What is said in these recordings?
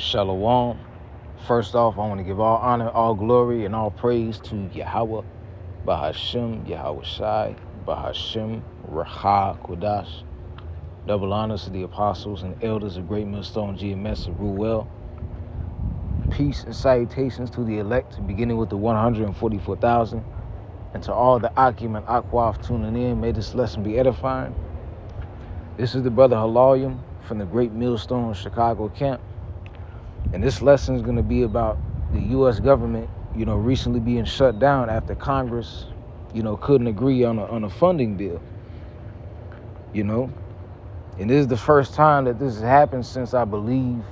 Shalom. First off, I want to give all honor, all glory, and all praise to Yahweh, Bahashem, Yahweh Shai, Bahashem, Raha, Kodash. Double honors to the apostles and elders of Great Millstone GMS and rule well. Peace and salutations to the elect, beginning with the 144,000. And to all the Akim and Akwaf tuning in, may this lesson be edifying. This is the brother Halalyum from the Great Millstone Chicago camp. And this lesson is going to be about the U.S. government, recently being shut down after Congress, couldn't agree on a funding bill, And this is the first time that this has happened since, I believe,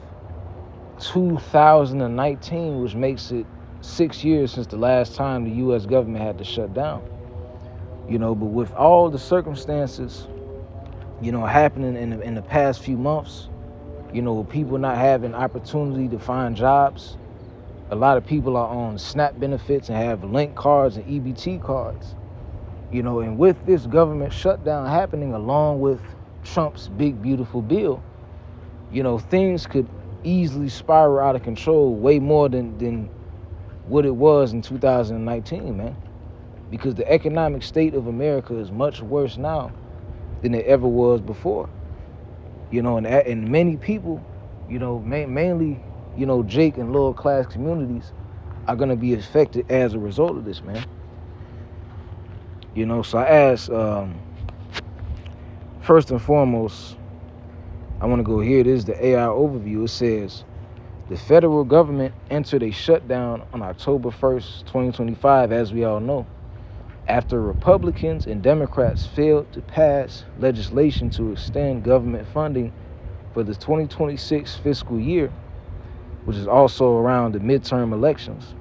2019, which makes it 6 years since the last time the U.S. government had to shut down. But with all the circumstances, happening in the past few months, people not having opportunity to find jobs. A lot of people are on SNAP benefits and have link cards and EBT cards. And with this government shutdown happening along with Trump's big, beautiful bill, things could easily spiral out of control way more than what it was in 2019, man. Because the economic state of America is much worse now than it ever was before. And many people, mainly, Jake and lower class communities are going to be affected as a result of this, man. So I asked, first and foremost, I want to go here. This is the AI overview. It says, the federal government entered a shutdown on October 1st, 2025, as we all know, after Republicans and Democrats failed to pass legislation to extend government funding for the 2026 fiscal year, which is also around the midterm elections.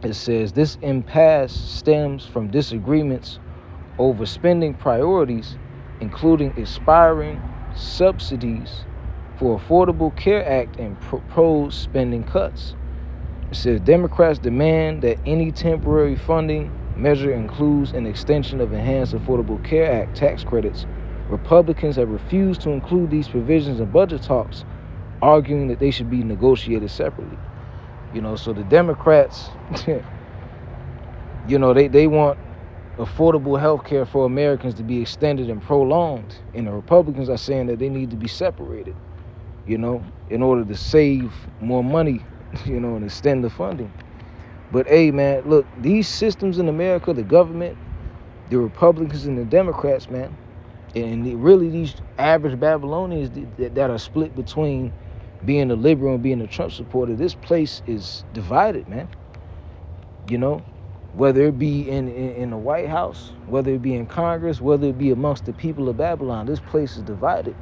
It says this impasse stems from disagreements over spending priorities, including expiring subsidies for Affordable Care Act and proposed spending cuts. It says Democrats demand that any temporary funding measure includes an extension of Enhanced Affordable Care Act tax credits. Republicans have refused to include these provisions in budget talks, arguing that they should be negotiated separately. So the Democrats, they want affordable health care for Americans to be extended and prolonged. And the Republicans are saying that they need to be separated, in order to save more money, and extend the funding. But hey, man, look, these systems in America, the government, the Republicans and the Democrats, man, and really these average Babylonians that are split between being a liberal and being a Trump supporter, this place is divided, man. Whether it be in the White House, whether it be in Congress, whether it be amongst the people of Babylon, this place is divided.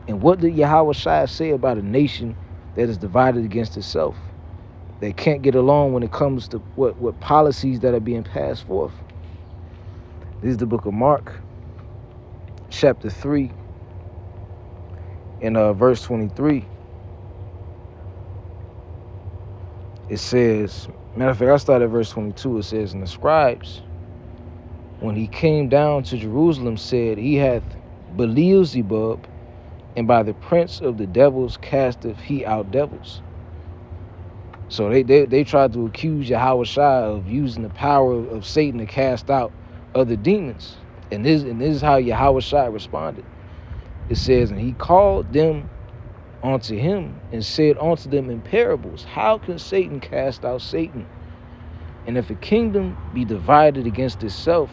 And what did Yahweh Shai say about a nation that is divided against itself? They can't get along when it comes to what policies that are being passed forth. This is the book of Mark, chapter 3, and verse 23. It says, matter of fact, I started at verse 22. It says, and the scribes, when he came down to Jerusalem, said, he hath Beelzebub, and by the prince of the devils casteth he out devils. So they tried to accuse Yahweh Shai of using the power of Satan to cast out other demons. And this is how Yahweh Shai responded. It says, and he called them unto him and said unto them in parables, how can Satan cast out Satan? And if a kingdom be divided against itself,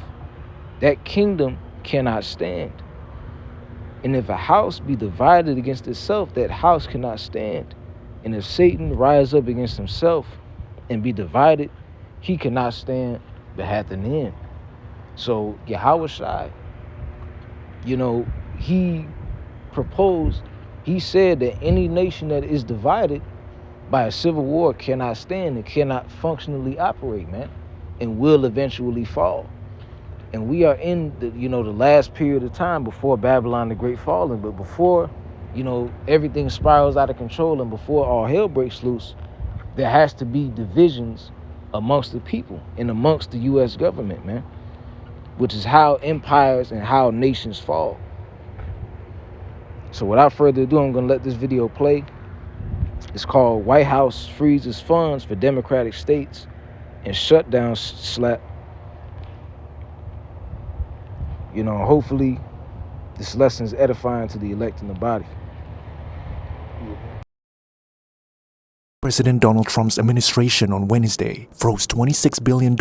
that kingdom cannot stand. And if a house be divided against itself, that house cannot stand. And if Satan rise up against himself and be divided, he cannot stand, but hath an end. So Yahweh Shai, he proposed, he said that any nation that is divided by a civil war cannot stand and cannot functionally operate, man, and will eventually fall. And we are in the, the last period of time before Babylon the Great falling, but before everything spirals out of control and before all hell breaks loose, there has to be divisions amongst the people and amongst the U.S. government, man, which is how empires and how nations fall. So without further ado, I'm going to let this video play. It's called White House Freezes Funds for Democratic States and Shutdown Slap. Hopefully this lesson is edifying to the elect in the body. President Donald Trump's administration on Wednesday froze $26 billion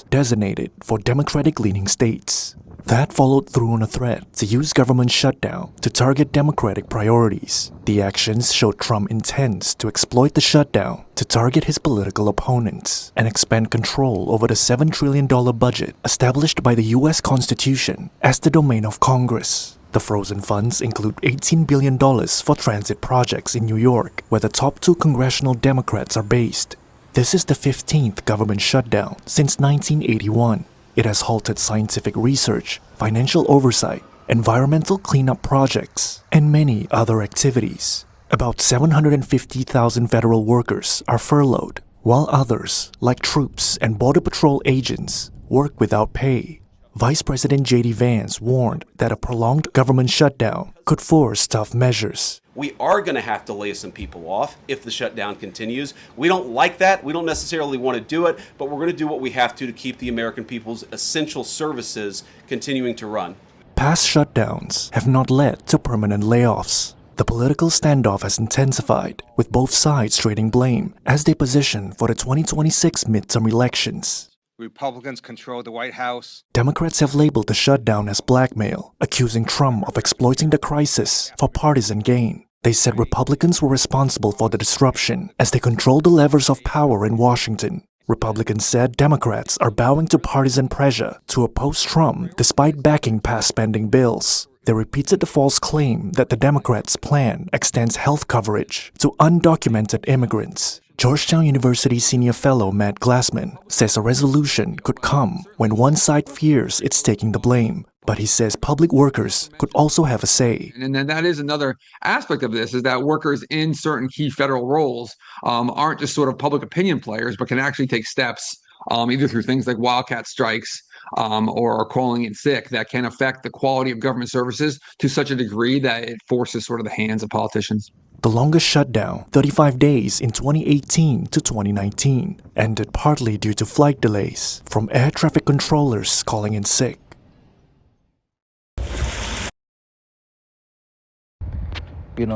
designated for Democratic-leaning states. That followed through on a threat to use government shutdown to target Democratic priorities. The actions showed Trump intends to exploit the shutdown to target his political opponents and expand control over the $7 trillion budget established by the U.S. Constitution as the domain of Congress. The frozen funds include $18 billion for transit projects in New York, where the top 2 congressional Democrats are based. This is the 15th government shutdown since 1981. It has halted scientific research, financial oversight, environmental cleanup projects, and many other activities. About 750,000 federal workers are furloughed, while others, like troops and Border Patrol agents, work without pay. Vice President J.D. Vance warned that a prolonged government shutdown could force tough measures. We are going to have to lay some people off if the shutdown continues. We don't like that. We don't necessarily want to do it, but we're going to do what we have to keep the American people's essential services continuing to run. Past shutdowns have not led to permanent layoffs. The political standoff has intensified, with both sides trading blame as they position for the 2026 midterm elections. Republicans control the White House. Democrats have labeled the shutdown as blackmail, accusing Trump of exploiting the crisis for partisan gain. They said Republicans were responsible for the disruption as they control the levers of power in Washington. Republicans said Democrats are bowing to partisan pressure to oppose Trump despite backing past spending bills. They repeated the false claim that the Democrats' plan extends health coverage to undocumented immigrants. Georgetown University senior fellow Matt Glassman says a resolution could come when one side fears it's taking the blame, but he says public workers could also have a say. And then that is another aspect of this, is that workers in certain key federal roles aren't just sort of public opinion players, but can actually take steps either through things like wildcat strikes or calling in sick that can affect the quality of government services to such a degree that it forces sort of the hands of politicians. The longest shutdown, 35 days in 2018 to 2019, ended partly due to flight delays from air traffic controllers calling in sick.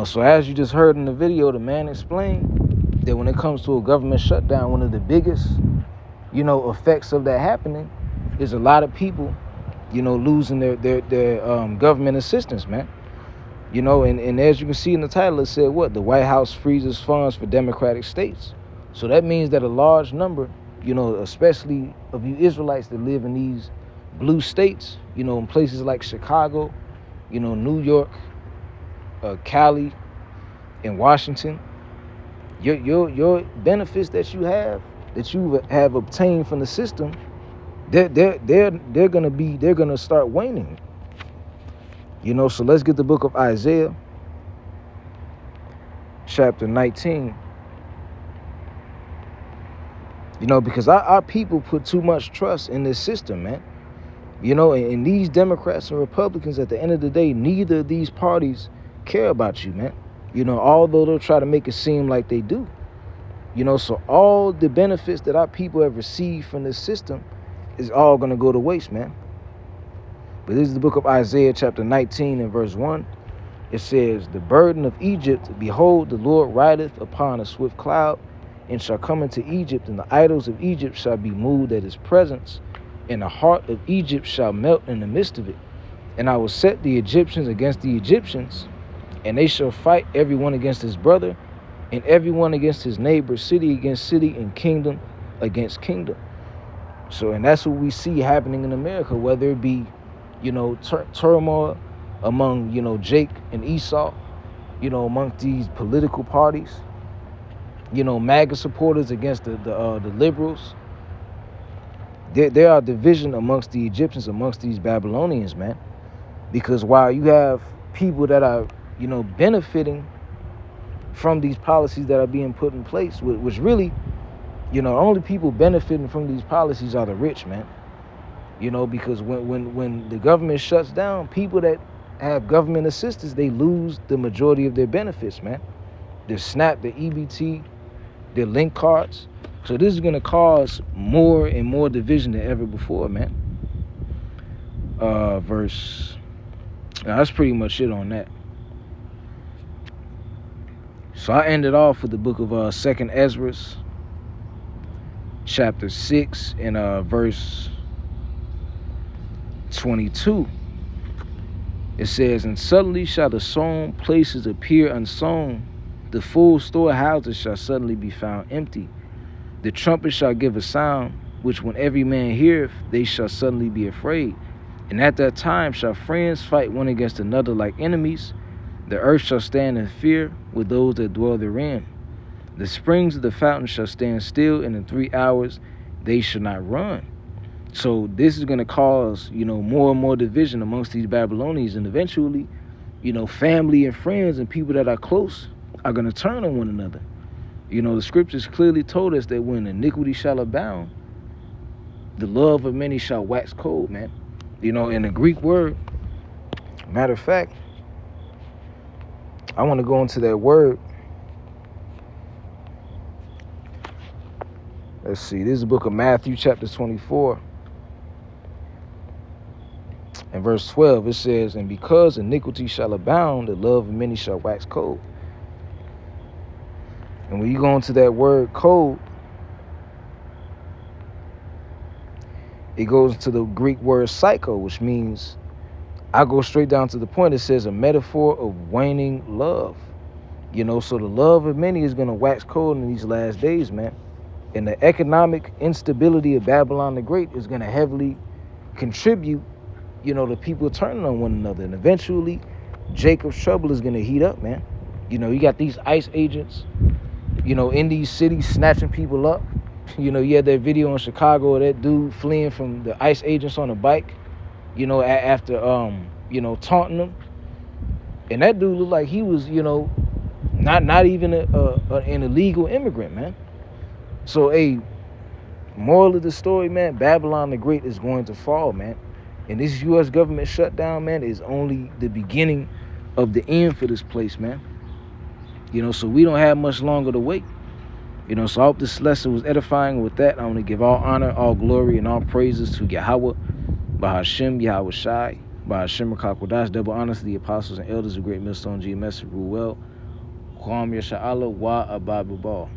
So as you just heard in the video, the man explained that when it comes to a government shutdown, one of the biggest, effects of that happening is a lot of people, losing their government assistance, man. And as you can see in the title, it said what? The White House freezes funds for Democratic states. So that means that a large number, especially of you Israelites that live in these blue states, in places like Chicago, New York, Cali, and Washington, your benefits that you have obtained from the system, they're gonna start waning. So let's get the book of Isaiah, chapter 19. Because our people put too much trust in this system, man. And these Democrats and Republicans, at the end of the day, neither of these parties care about you, man. Although they'll try to make it seem like they do. So all the benefits that our people have received from this system is all going to go to waste, man. But this is the book of Isaiah chapter 19 and verse 1. It says, the burden of Egypt, behold, the Lord rideth upon a swift cloud, and shall come into Egypt, and the idols of Egypt shall be moved at his presence, and the heart of Egypt shall melt in the midst of it. And I will set the Egyptians against the Egyptians, and they shall fight every one against his brother, and every one against his neighbor, city against city, and kingdom against kingdom. So, and that's what we see happening in America, whether it be turmoil among, Jake and Esau, among these political parties, MAGA supporters against the liberals. There are division amongst the Egyptians, amongst these Babylonians, man. Because while you have people that are, benefiting from these policies that are being put in place, which really, only people benefiting from these policies are the rich, man. Because when the government shuts down, people that have government assistance, they lose the majority of their benefits, man. the SNAP, the EBT, the link cards. So this is gonna cause more and more division than ever before, man. Verse. Now that's pretty much it on that. So I ended off with the book of 2nd Ezra, chapter 6 and verse 22. It says, "And suddenly shall the sown places appear unsown, the full storehouses shall suddenly be found empty. The trumpet shall give a sound, which when every man heareth, they shall suddenly be afraid. And at that time shall friends fight one against another like enemies. The earth shall stand in fear with those that dwell therein. The springs of the fountain shall stand still, and in 3 hours they shall not run." So this is going to cause, more and more division amongst these Babylonians. And eventually, family and friends and people that are close are going to turn on one another. The scriptures clearly told us that when iniquity shall abound, the love of many shall wax cold, man. In the Greek word, matter of fact, I want to go into that word. Let's see. This is the book of Matthew, chapter 24. In verse 12, it says, "And because iniquity shall abound, the love of many shall wax cold." And when you go into that word cold, it goes to the Greek word psycho, which means, I go straight down to the point, it says a metaphor of waning love. So the love of many is going to wax cold in these last days, man. And the economic instability of Babylon the Great is going to heavily contribute, to people turning on one another. And eventually, Jacob's trouble is going to heat up, man. You got these ICE agents, in these cities snatching people up. You had that video in Chicago of that dude fleeing from the ICE agents on a bike, after, taunting them. And that dude looked like he was, not even an illegal immigrant, man. So, moral of the story, man, Babylon the Great is going to fall, man. And this U.S. government shutdown, man, is only the beginning of the end for this place, man. So we don't have much longer to wait. So I hope this lesson was edifying. With that, I want to give all honor, all glory, and all praises to Yahweh, Bahashem, Yahweh Shai, Bahashem Rakakwadash. Double honors to the apostles and elders of Great Millstone GMS, Ruel, Kwam Yasha'Allah, Wa Ababubal.